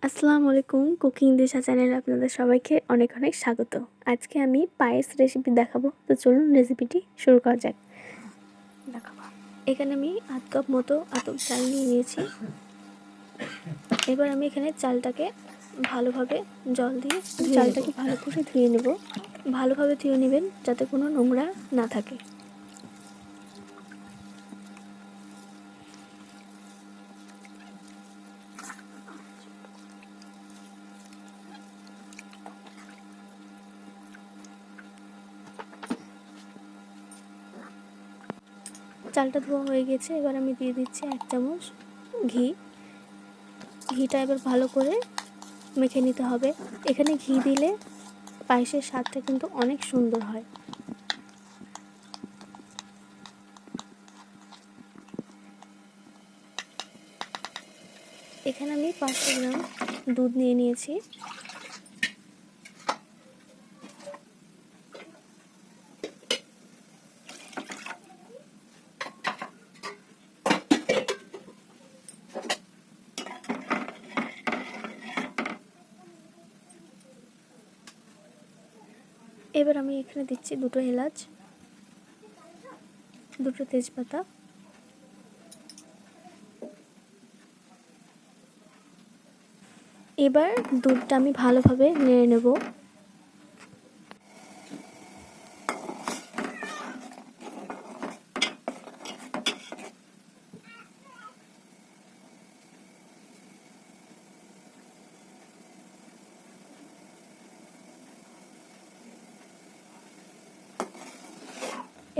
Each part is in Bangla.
আসসালামু আলাইকুম। কুকিং দিশা চ্যানেলে আপনাদের সবাইকে অনেক অনেক স্বাগত। আজকে আমি পায়েস রেসিপি দেখাবো। তো চলুন রেসিপিটি শুরু করা যাক। এখানে আমি আধ কাপ মতো আতপ চাল নিয়ে নিয়েছি। এবার আমি এখানে চালটাকে ভালোভাবে জল দিয়ে চালটাকে ভালো করে ধুয়ে নেব। ভালোভাবে ধুয়ে নেবেন যাতে কোনো নোংরা না থাকে। চালটা ধোয়া হয়ে গেছে। এবার আমি দিয়ে দিচ্ছি 1 চামচ ঘি। ঘিটা এবার ভালো করে মেখে নিতে হবে। এখানে ঘি দিলে পায়েসের স্বাদটা কিন্তু অনেক সুন্দর হয়। এখানে আমি 500 গ্রাম দুধ নিয়ে নিয়েছি। এবার আমি এখানে দিচ্ছি 2টো এলাচ, 2টো তেজপাতা। এবার দুধটা আমি ভালোভাবে নেড়ে নেব।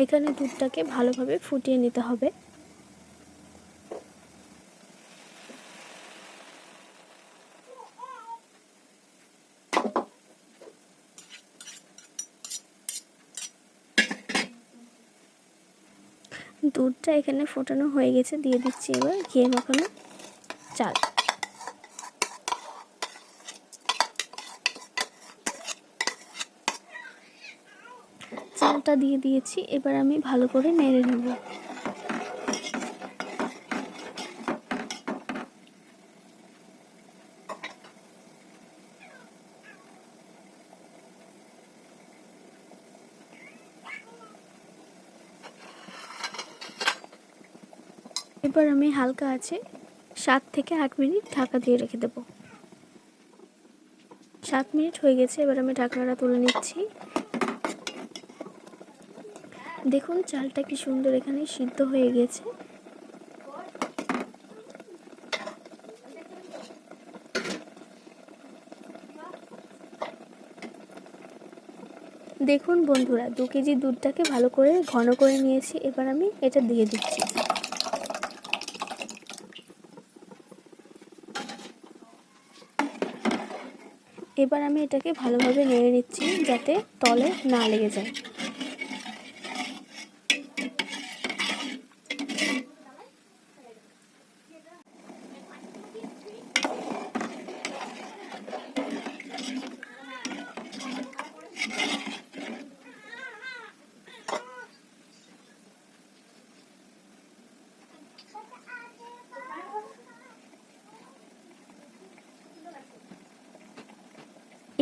এখানে দুধটাকে ভালোভাবে ফুটিয়ে নিতে হবে। দুধটা এখানে ফোটানো হয়ে গেছে। দিয়ে দিচ্ছি এবার ঘিয়ে মাখানো চাল। চালটা দিয়ে দিয়েছি। এবার আমি ভালো করে নেড়ে নেব। এবার আমি হালকা আছে 7 থেকে 8 মিনিট ঢাকা দিয়ে রেখে দেব। 7 মিনিট হয়ে গেছে। এবার আমি ঢাকনাটা তুলে নিচ্ছি। দেখুন চালটা কি সুন্দর এখানে সিদ্ধ হয়ে গেছে। দেখুন বন্ধুরা, 2 কেজি দুধটাকে ভালো করে ঘন করে নিয়েছি। এবার আমি এটা দিয়ে দিচ্ছি। এবার আমি এটাকে ভালোভাবে নেড়ে নিচ্ছি যাতে তলে না লেগে যায়।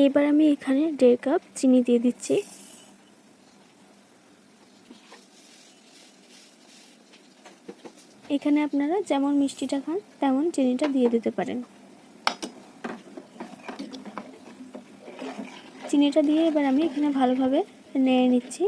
এবার আমি এখানে 1.5 কাপ চিনি দিয়ে দিচ্ছি। এখানে আপনারা যেমন মিষ্টিটা খান তেমন চিনিটা দিয়ে দিতে পারেন। চিনিটা দিয়ে এবার আমি এখানে ভালোভাবে নেড়ে নিচ্ছি।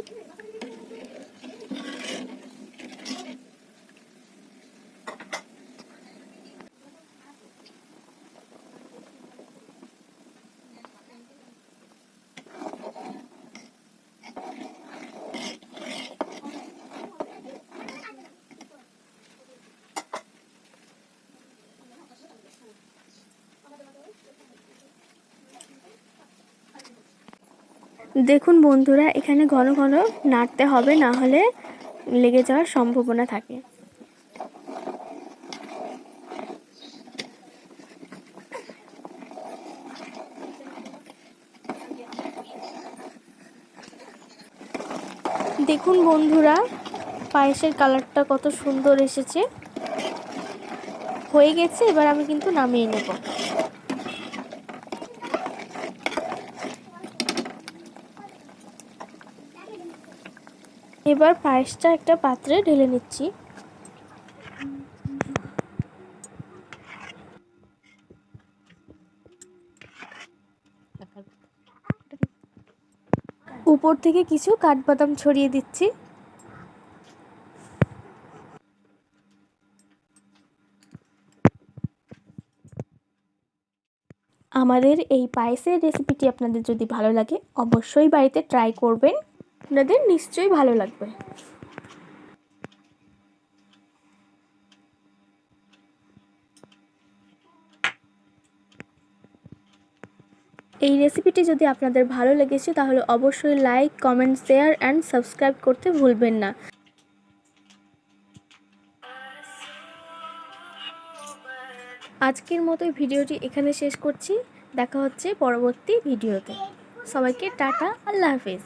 দেখুন বন্ধুরা, এখানে ঘন ঘন নাড়তে হবে, না হলে লেগে যাওয়ার সম্ভাবনা থাকে। দেখুন বন্ধুরা, পায়েসের কালারটা কত সুন্দর এসেছে। হয়ে গেছে। এবার আমি কিন্তু নামিয়ে নেব। এবার পায়েসটা একটা পাত্রে ঢেলে নিচ্ছি। উপর থেকে কিছু কাঠবাদাম ছড়িয়ে দিচ্ছি। আমাদের এই পায়েসের রেসিপিটি আপনাদের যদি ভালো লাগে অবশ্যই বাড়িতে ট্রাই করবেন, আপনাদের নিশ্চয়ই ভালো লাগবে। এই রেসিপিটি যদি আপনাদের ভালো লেগেছে তাহলে অবশ্যই like, comment, share and subscribe করতে ভুলবেন না। আজকের মতো ভিডিওটি এখানে শেষ করছি। দেখা হচ্ছে পরবর্তী ভিডিওতে। সবাইকে টাটা, আল্লাহ হাফেজ।